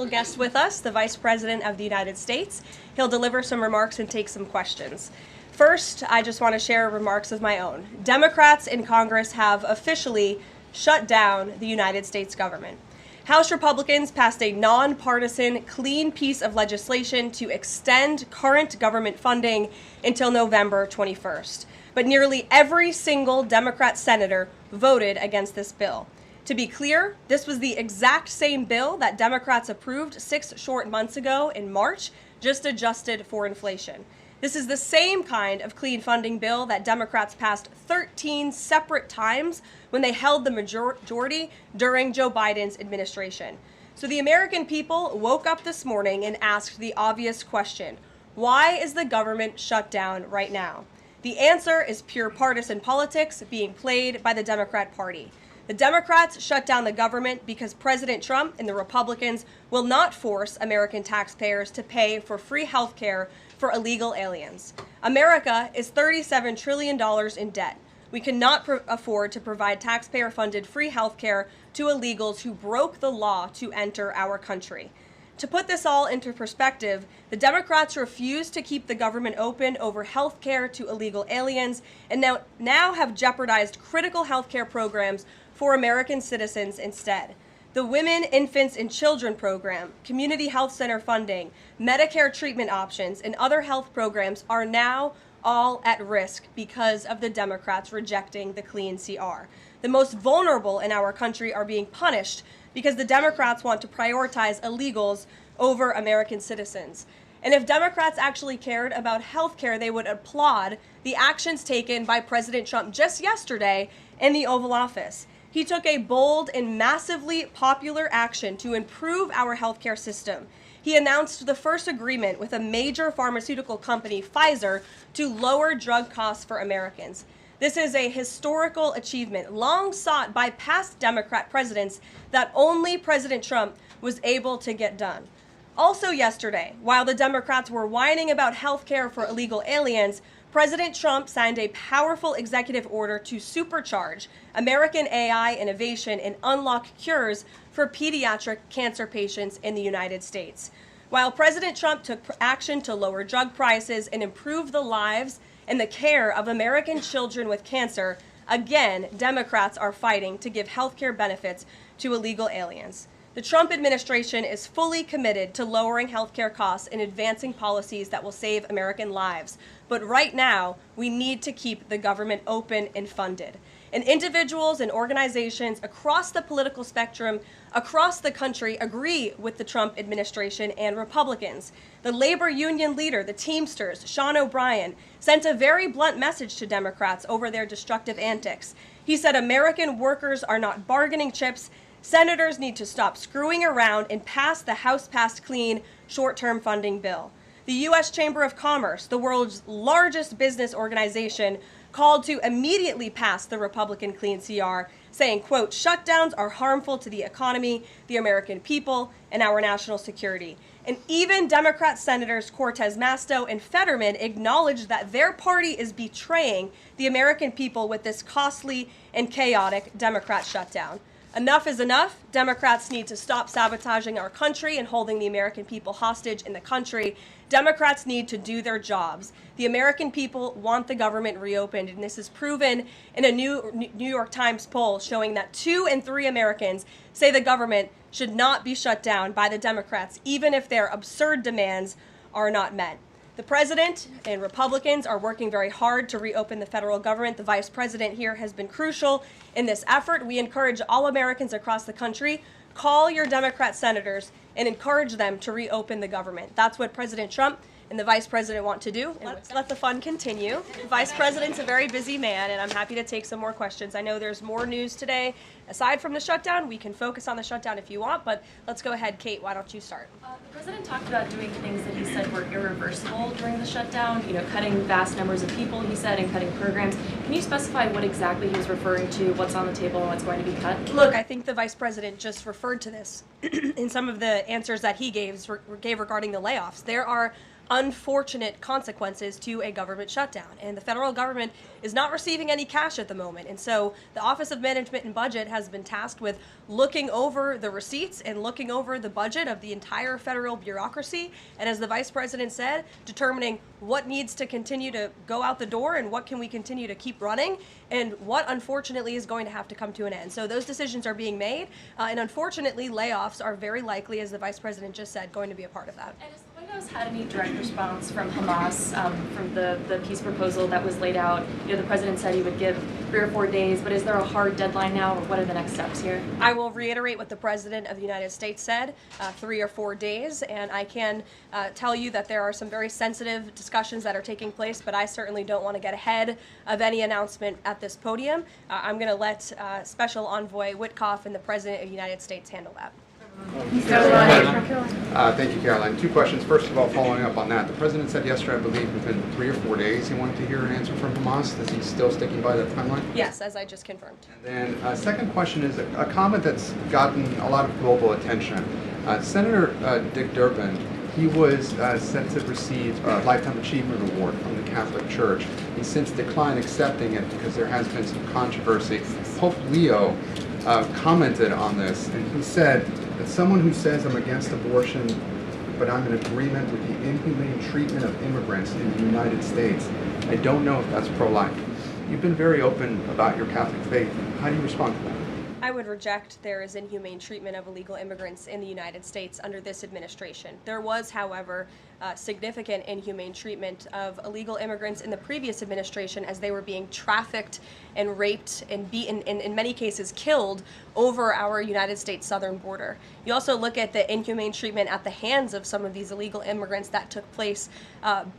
Guest with us, the Vice President of the United States. He'll deliver some remarks and take some questions. First, I just want to share remarks of my own. Democrats in Congress have officially shut down the United States government. House Republicans passed a nonpartisan, clean piece of legislation to extend current government funding until November 21st. But nearly every single Democrat senator voted against this bill. To be clear, this was the exact same bill that Democrats approved 6 short months ago in March, just adjusted for inflation. This is the same kind of clean funding bill that Democrats passed 13 separate times when they held the majority during Joe Biden's administration. So the American people woke up this morning and asked the obvious question: why is the government shut down right now? The answer is pure partisan politics being played by the Democrat Party. The Democrats shut down the government because President Trump and the Republicans will not force American taxpayers to pay for free health care for illegal aliens. America is $37 trillion in debt. We cannot afford to provide taxpayer-funded free health care to illegals who broke the law to enter our country. To put this all into perspective, the Democrats refused to keep the government open over health care to illegal aliens and now have jeopardized critical health care programs for American citizens instead. The Women, Infants, and Children program, community health center funding, Medicare treatment options, and other health programs are now all at risk because of the Democrats rejecting the clean CR. The most vulnerable in our country are being punished because the Democrats want to prioritize illegals over American citizens. And if Democrats actually cared about health care, they would applaud the actions taken by President Trump just yesterday in the Oval Office. He took a bold and massively popular action to improve our healthcare system. He announced the first agreement with a major pharmaceutical company, Pfizer, to lower drug costs for Americans. This is a historical achievement long sought by past Democrat presidents that only President Trump was able to get done. Also yesterday, while the Democrats were whining about health care for illegal aliens, President Trump signed a powerful executive order to supercharge American AI innovation and unlock cures for pediatric cancer patients in the United States. While President Trump took action to lower drug prices and improve the lives and the care of American children with cancer, again, Democrats are fighting to give health care benefits to illegal aliens. The Trump administration is fully committed to lowering healthcare costs and advancing policies that will save American lives. But right now, we need to keep the government open and funded. And individuals and organizations across the political spectrum, across the country, agree with the Trump administration and Republicans. The labor union leader, the Teamsters, Sean O'Brien, sent a very blunt message to Democrats over their destructive antics. He said American workers are not bargaining chips. Senators need to stop screwing around and pass the House-passed clean short-term funding bill. The U.S. Chamber of Commerce, the world's largest business organization, called to immediately pass the Republican clean CR, saying, quote, shutdowns are harmful to the economy, the American people, and our national security. And even Democrat Senators Cortez Masto and Fetterman acknowledged that their party is betraying the American people with this costly and chaotic Democrat shutdown. Enough is enough. Democrats need to stop sabotaging our country and holding the American people hostage in the country. Democrats need to do their jobs. The American people want the government reopened, and this is proven in a New York Times poll showing that 2 in 3 Americans say the government should not be shut down by the Democrats, even if their absurd demands are not met. The president and Republicans are working very hard to reopen the federal government. The vice president here has been crucial in this effort. We encourage all Americans across the country, call your Democrat senators and encourage them to reopen the government. That's what President Trump and the vice president want to do. Let's let the fun continue. The vice president's a very busy man, and I'm happy to take some more questions. I know there's more news today. Aside from the shutdown, we can focus on the shutdown if you want, but let's go ahead. Kate, why don't you start? The president talked about doing things that he said were irreversible during the shutdown, cutting vast numbers of people, he said, and cutting programs. Can you specify what exactly he was referring to, what's on the table, and what's going to be cut? Look, I think the vice president just referred to this in some of the answers that he gave regarding the layoffs. There are unfortunate consequences to a government shutdown. And the federal government is not receiving any cash at the moment. And so the Office of Management and Budget has been tasked with looking over the receipts and looking over the budget of the entire federal bureaucracy. And as the Vice President said, determining what needs to continue to go out the door and what can we continue to keep running and what unfortunately is going to have to come to an end. So those decisions are being made. And unfortunately, layoffs are very likely, as the Vice President just said, going to be a part of that. And has the White House had any direct response from Hamas from the peace proposal that was laid out? You know, the President said he would give 3 or 4 days, but is there a hard deadline now, or what are the next steps here? I will reiterate what the President of the United States said, 3 or 4 days, and I can tell you that there are some very sensitive discussions that are taking place, but I certainly don't want to get ahead of any announcement at this podium. I'm going to let Special Envoy Witkoff and the President of the United States handle that. Thank you, Caroline. 2 questions. First of all, following up on that, the President said yesterday, I believe, within 3 or 4 days he wanted to hear an answer from Hamas. Is he still sticking by that timeline? Yes, as I just confirmed. And then second question is a comment that's gotten a lot of global attention. Senator Dick Durbin, he was set to receive a Lifetime Achievement Award from the Catholic Church. He's since declined accepting it because there has been some controversy. Pope Leo commented on this, and he said that someone who says I'm against abortion, but I'm in agreement with the inhumane treatment of immigrants in the United States, I don't know if that's pro-life. You've been very open about your Catholic faith. How do you respond to that? I would reject there is inhumane treatment of illegal immigrants in the United States under this administration. There was, however, significant inhumane treatment of illegal immigrants in the previous administration as they were being trafficked and raped and beaten, and in many cases killed, over our United States southern border. You also look at the inhumane treatment at the hands of some of these illegal immigrants that took place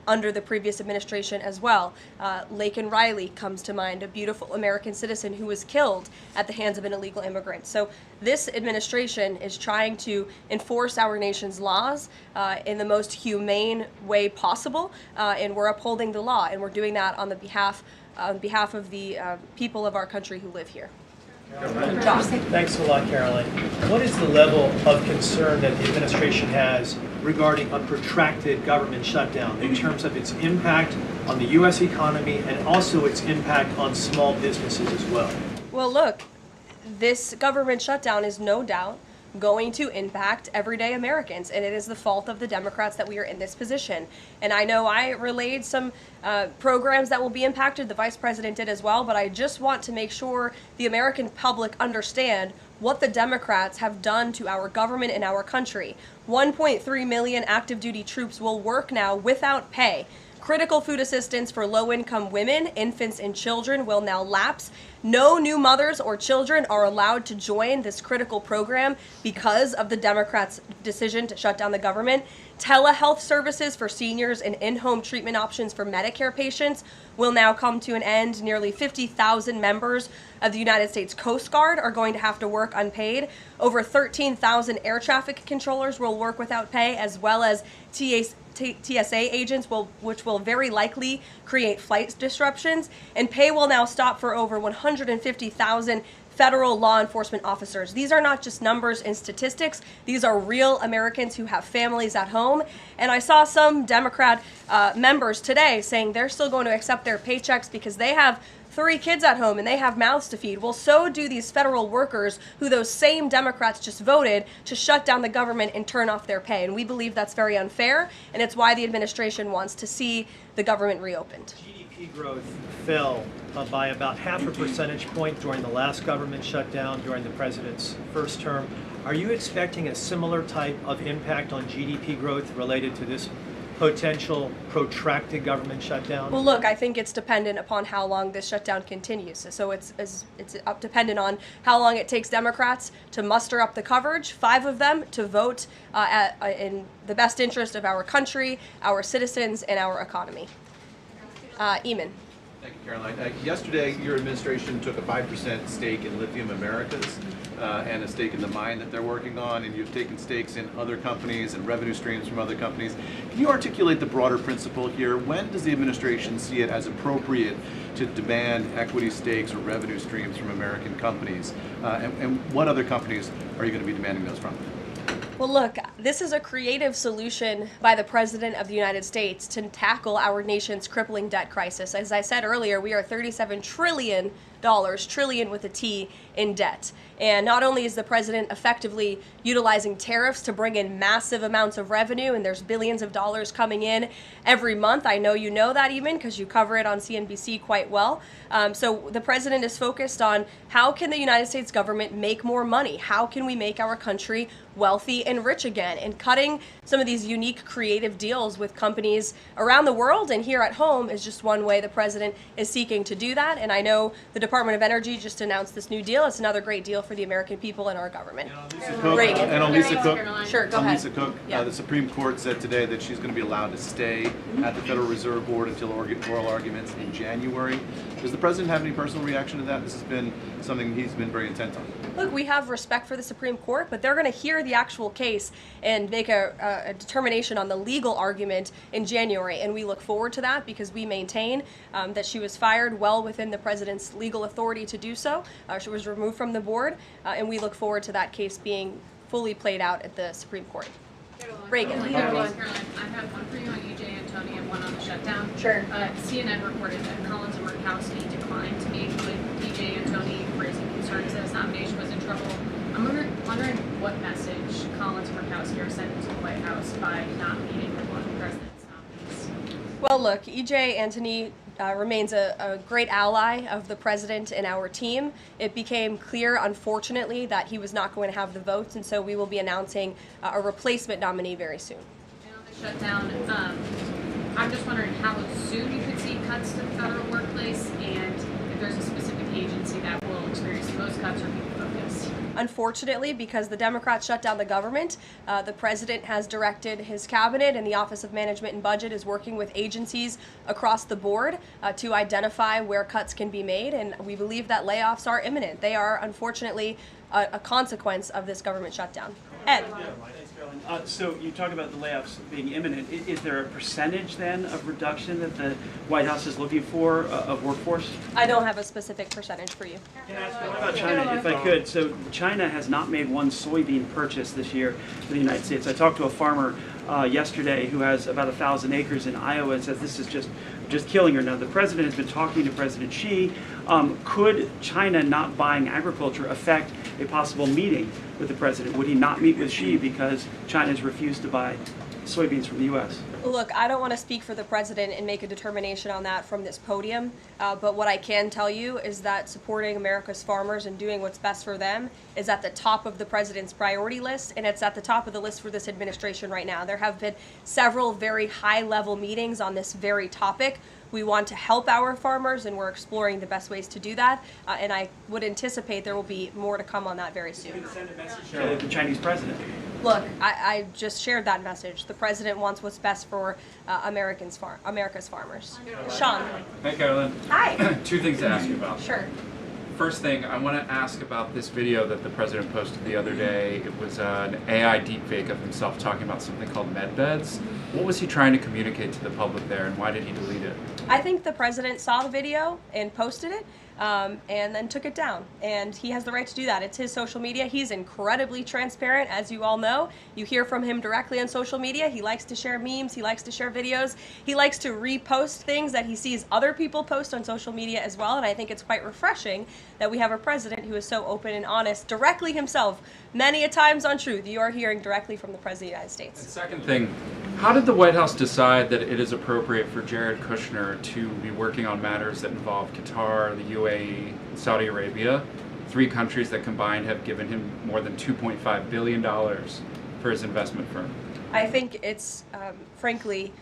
under the previous administration as well. Laken Riley comes to mind, a beautiful American citizen who was killed at the hands of an illegal immigrant. So this administration is trying to enforce our nation's laws in the most humane way possible, and we're upholding the law, and we're doing that on behalf of the people of our country who live here. John. Thanks a lot, Caroline. What is the level of concern that the administration has regarding a protracted government shutdown in terms of its impact on the U.S. economy and also its impact on small businesses as well? Well, look, this government shutdown is no doubt going to impact everyday Americans, and it is the fault of the Democrats that we are in this position. And I know I relayed some programs that will be impacted, the Vice President did as well, but I just want to make sure the American public understand what the Democrats have done to our government and our country. 1.3 million active duty troops will work now without pay. Critical food assistance for low-income women, infants, and children will now lapse. No new mothers or children are allowed to join this critical program because of the Democrats' decision to shut down the government. Telehealth services for seniors and in-home treatment options for Medicare patients will now come to an end. Nearly 50,000 members of the United States Coast Guard are going to have to work unpaid. Over 13,000 air traffic controllers will work without pay, as well as TSA agents, which will very likely create flight disruptions. And pay will now stop for over 150,000 federal law enforcement officers. These are not just numbers and statistics. These are real Americans who have families at home. And I saw some Democrat members today saying they're still going to accept their paychecks because they have 3 kids at home and they have mouths to feed. Well, so do these federal workers who those same Democrats just voted to shut down the government and turn off their pay. And we believe that's very unfair, and it's why the administration wants to see the government reopened. GDP growth fell by about 0.5 percentage point during the last government shutdown during the president's first term. Are you expecting a similar type of impact on GDP growth related to this potential protracted government shutdown? Well, look, I think it's dependent upon how long this shutdown continues. So it's dependent on how long it takes Democrats to muster up the coverage, 5 of them, to vote in the best interest of our country, our citizens, and our economy. Eamon. Thank you, Caroline. Yesterday, your administration took a 5% stake in Lithium Americas and a stake in the mine that they're working on, and you've taken stakes in other companies and revenue streams from other companies. Can you articulate the broader principle here? When does the administration see it as appropriate to demand equity stakes or revenue streams from American companies? And what other companies are you going to be demanding those from? Well, look, this is a creative solution by the President of the United States to tackle our nation's crippling debt crisis. As I said earlier, we are $37 trillion, trillion with a T, in debt. And not only is the president effectively utilizing tariffs to bring in massive amounts of revenue, and there's billions of dollars coming in every month. I know you know that even because you cover it on CNBC quite well. So the president is focused on how can the United States government make more money? How can we make our country wealthy and rich again? And cutting some of these unique creative deals with companies around the world and here at home is just one way the president is seeking to do that. And I know the Department of Energy just announced this new deal. It's another great deal for the American people and our government. Reagan. And on Lisa Cook, Sure, go ahead. Lisa Cook, Yeah. the Supreme Court said today that she's going to be allowed to stay at the Federal Reserve Board until oral arguments in January. Does the president have any personal reaction to that? This has been something he's been very intent on. Look, we have respect for the Supreme Court, but they're going to hear the actual case and make a determination on the legal argument in January. And we look forward to that because we maintain that she was fired well within the president's legal authority to do so. She was removed from the board, and we look forward to that case being fully played out at the Supreme Court. Reagan. I have one for you on EJ and Tony and one on the shutdown. Sure. CNN reported that Collins and Murkowski declined to meet with EJ and Tony, raising concerns that his nomination was in trouble. I'm wondering what message Collins and Murkowski are sending to the White House by not meeting with one of the president's nominees. Well, look, EJ Antony remains a great ally of the president and our team. It became clear, unfortunately, that he was not going to have the votes, and so we will be announcing a replacement nominee very soon. And on the shutdown, I'm just wondering how soon you could see cuts to the federal workplace, and if there's a specific agency that will experience the most cuts or be focused. Unfortunately, because the Democrats shut down the government, the president has directed his cabinet, and the Office of Management and Budget is working with agencies across the board to identify where cuts can be made, and we believe that layoffs are imminent. They are, unfortunately, a consequence of this government shutdown. Ed. So you talk about the layoffs being imminent. Is there a percentage then of reduction that the White House is looking for of workforce? I don't have a specific percentage for you. What about China, if I could? So China has not made one soybean purchase this year in the United States. I talked to a farmer yesterday who has about 1,000 acres in Iowa and says this is just killing her. Now, the president has been talking to President Xi. Could China not buying agriculture affect a possible meeting with the president? Would he not meet with Xi because China has refused to buy soybeans from the U.S.? Look, I don't want to speak for the president and make a determination on that from this podium, but what I can tell you is that supporting America's farmers and doing what's best for them is at the top of the president's priority list, and it's at the top of the list for this administration right now. There have been several very high-level meetings on this very topic. We want to help our farmers, and we're exploring the best ways to do that, and I would anticipate there will be more to come on that very soon. Send a message to the Chinese president. Look, I just shared that message. The president wants what's best for America's farmers. Sean. Hey, Karoline. Hi. Two things to ask you about. Sure. First thing, I want to ask about this video that the president posted the other day. It was an AI deepfake of himself talking about something called med beds. What was he trying to communicate to the public there, and why did he delete it? I think the president saw the video and posted it, and then took it down. And he has the right to do that. It's his social media. He's incredibly transparent, as you all know. You hear from him directly on social media. He likes to share memes. He likes to share videos. He likes to repost things that he sees other people post on social media as well. And I think it's quite refreshing that we have a president who is so open and honest directly himself. Many a times on Truth, you are hearing directly from the President of the United States. And second thing, how did the White House decide that it is appropriate for Jared Kushner to be working on matters that involve Qatar, the UAE, and Saudi Arabia, 3 countries that combined have given him more than $2.5 billion for his investment firm? I think it's, frankly,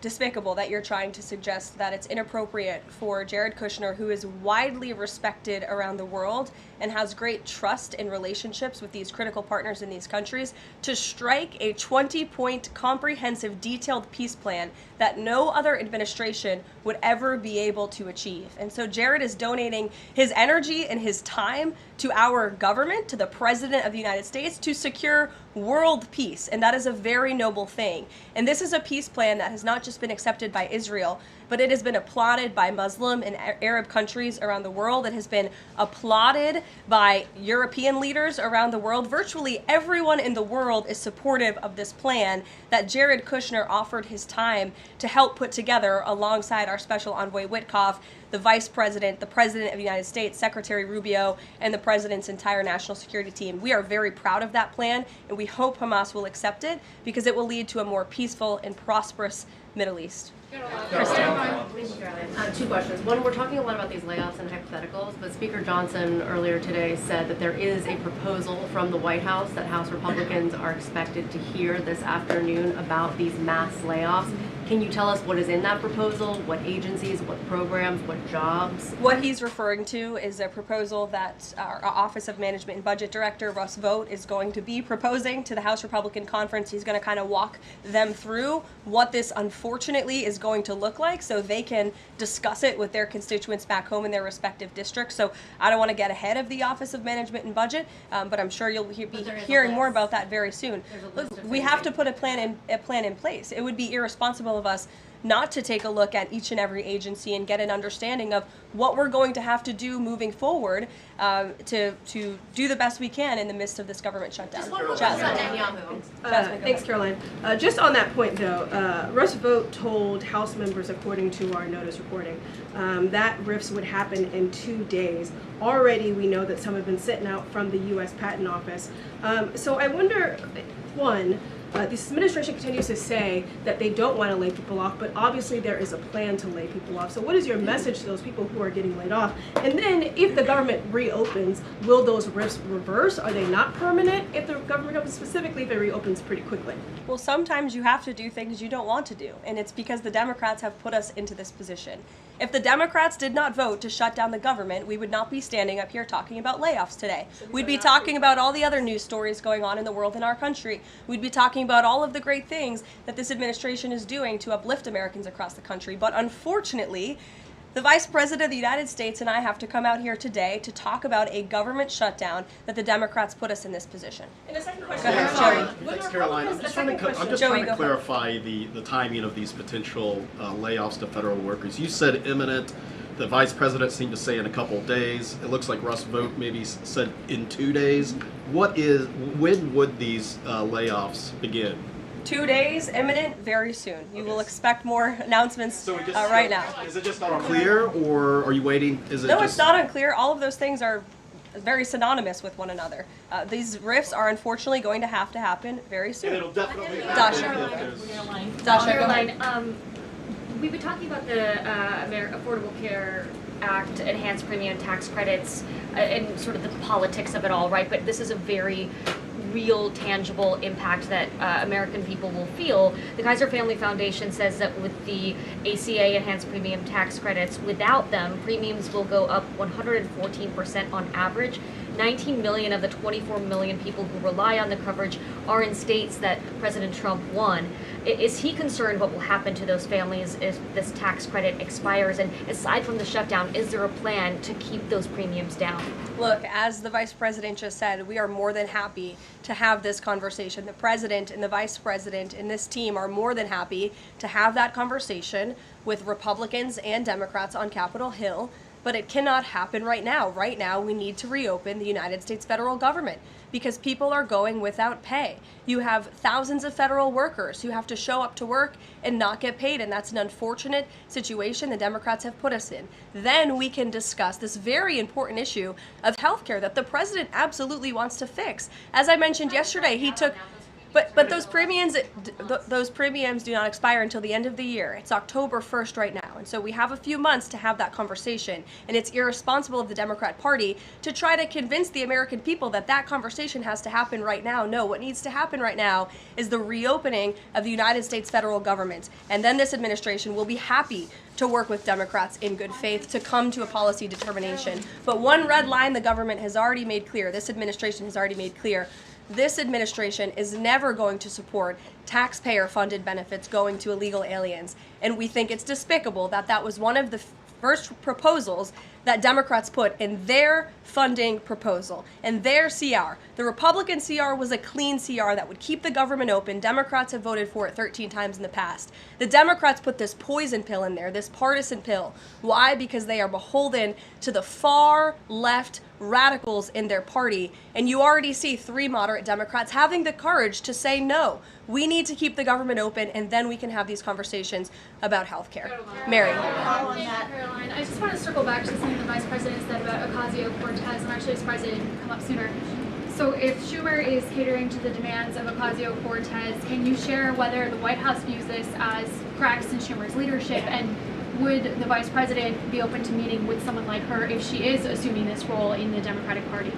despicable that you're trying to suggest that it's inappropriate for Jared Kushner, who is widely respected around the world and has great trust in relationships with these critical partners in these countries, to strike a 20-point comprehensive detailed peace plan that no other administration would ever be able to achieve. And so Jared is donating his energy and his time to our government, to the President of the United States, to secure world peace, and that is a very noble thing. And this is a peace plan that has not just been accepted by Israel, but it has been applauded by Muslim and Arab countries around the world. It has been applauded by European leaders around the world. Virtually everyone in the world is supportive of this plan that Jared Kushner offered his time to help put together alongside our special envoy Witkoff, the Vice President, the President of the United States, Secretary Rubio, and the President's entire national security team. We are very proud of that plan, and we hope Hamas will accept it because it will lead to a more peaceful and prosperous Middle East. Two questions. One, we're talking a lot about these layoffs and hypotheticals, but Speaker Johnson earlier today said that there is a proposal from the White House that House Republicans are expected to hear this afternoon about these mass layoffs. Can you tell us what is in that proposal? What agencies, what programs, what jobs? What he's referring to is a proposal that our Office of Management and Budget Director, Russ Vought, is going to be proposing to the House Republican Conference. He's going to kind of walk them through what this unfortunately is going to look like so they can discuss it with their constituents back home in their respective districts. So I don't want to get ahead of the Office of Management and Budget, but I'm sure you'll be hearing more about that very soon. Look, we have to put a plan in place. It would be irresponsible of us not to take a look at each and every agency and get an understanding of what we're going to have to do moving forward to do the best we can in the midst of this government shutdown. Thanks, Caroline. Just on that point, though, Russ Vought told House members, according to our notice reporting, that RIFs would happen in 2 days. Already, we know that some have been sitting out from the U.S. Patent Office. So I wonder, one, this administration continues to say that they don't want to lay people off, but obviously there is a plan to lay people off. So what is your message to those people who are getting laid off? And then if the government reopens, will those RIFs reverse? Are they not permanent if the government reopens, specifically if it reopens pretty quickly? Well, sometimes you have to do things you don't want to do, and it's because the Democrats have put us into this position. If the Democrats did not vote to shut down the government, we would not be standing up here talking about layoffs today. We'd be talking about all the other news stories going on in the world in our country. We'd be talking about all of the great things that this administration is doing to uplift Americans across the country. But unfortunately, the Vice President of the United States and I have to come out here today to talk about a government shutdown that the Democrats put us in this position. And the second question, Go ahead, Joey. Thanks, Caroline. I'm just trying to clarify the timing of these potential layoffs to federal workers. You said imminent. The Vice President seemed to say in a couple of days. It looks like Russ Vought maybe said in 2 days. When would these layoffs begin? 2 days, imminent, very soon. You will expect more announcements right now. Is it just unclear, or are you waiting? It's not unclear. All of those things are very synonymous with one another. These RIFs are unfortunately going to happen very soon. And it'll definitely Caroline, we've been talking about the Affordable Care Act, enhanced premium tax credits, and sort of the politics of it all, right? But this is a very real, tangible impact that American people will feel. The Kaiser Family Foundation says that with the ACA enhanced premium tax credits, without them, premiums will go up 114% on average. 19 million of the 24 million people who rely on the coverage are in states that President Trump won. Is he concerned what will happen to those families if this tax credit expires? And aside from the shutdown, is there a plan to keep those premiums down? Look, as the Vice President just said, we are more than happy to have this conversation. The President and the Vice President and this team are more than happy to have that conversation with Republicans and Democrats on Capitol Hill. But it cannot happen right now. Right now, we need to reopen the United States federal government because people are going without pay. You have thousands of federal workers who have to show up to work and not get paid, and that's an unfortunate situation the Democrats have put us in. Then we can discuss this very important issue of healthcare that the president absolutely wants to fix. As I mentioned yesterday, he took... But those premiums do not expire until the end of the year. It's October 1st right now. And so we have a few months to have that conversation. And it's irresponsible of the Democrat Party to try to convince the American people that that conversation has to happen right now. No, what needs to happen right now is the reopening of the United States federal government. And then this administration will be happy to work with Democrats in good faith to come to a policy determination. But one red line the government has already made clear, this administration has already made clear, this administration is never going to support taxpayer-funded benefits going to illegal aliens. And we think it's despicable that that was one of the proposals that Democrats put in their funding proposal and their CR. The Republican CR was a clean CR that would keep the government open. Democrats have voted for it 13 times in the past. The Democrats put this poison pill in there, this partisan pill. Why? Because they are beholden to the far left radicals in their party. And you already see 3 moderate Democrats having the courage to say, no, we need to keep the government open, and then we can have these conversations about health care. Mary. Caroline, I just want to circle back to something the Vice President said about Ocasio-Cortez. I'm actually surprised it didn't come up sooner. So if Schumer is catering to the demands of Ocasio-Cortez, can you share whether the White House views this as cracks in Schumer's leadership, and would the Vice President be open to meeting with someone like her if she is assuming this role in the Democratic Party?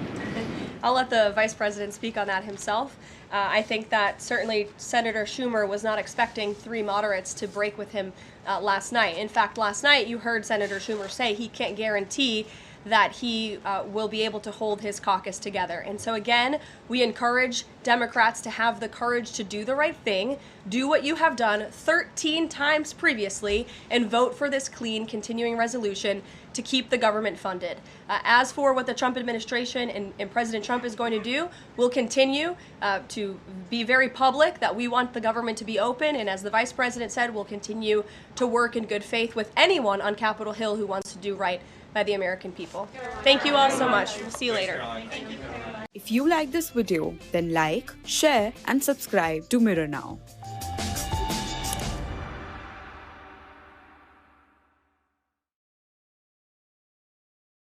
I'll let the Vice President speak on that himself. I think that certainly Senator Schumer was not expecting 3 moderates to break with him last night. In fact, last night you heard Senator Schumer say he can't guarantee that he will be able to hold his caucus together. And so again, we encourage Democrats to have the courage to do the right thing, do what you have done 13 times previously, and vote for this clean continuing resolution to keep the government funded. As for what the Trump administration and President Trump is going to do, we'll continue to be very public that we want the government to be open, and as the Vice President said, we'll continue to work in good faith with anyone on Capitol Hill who wants to do right by the American people. Thank you all so much. We'll see you later. If you like this video, then like, share, and subscribe to Mirror Now.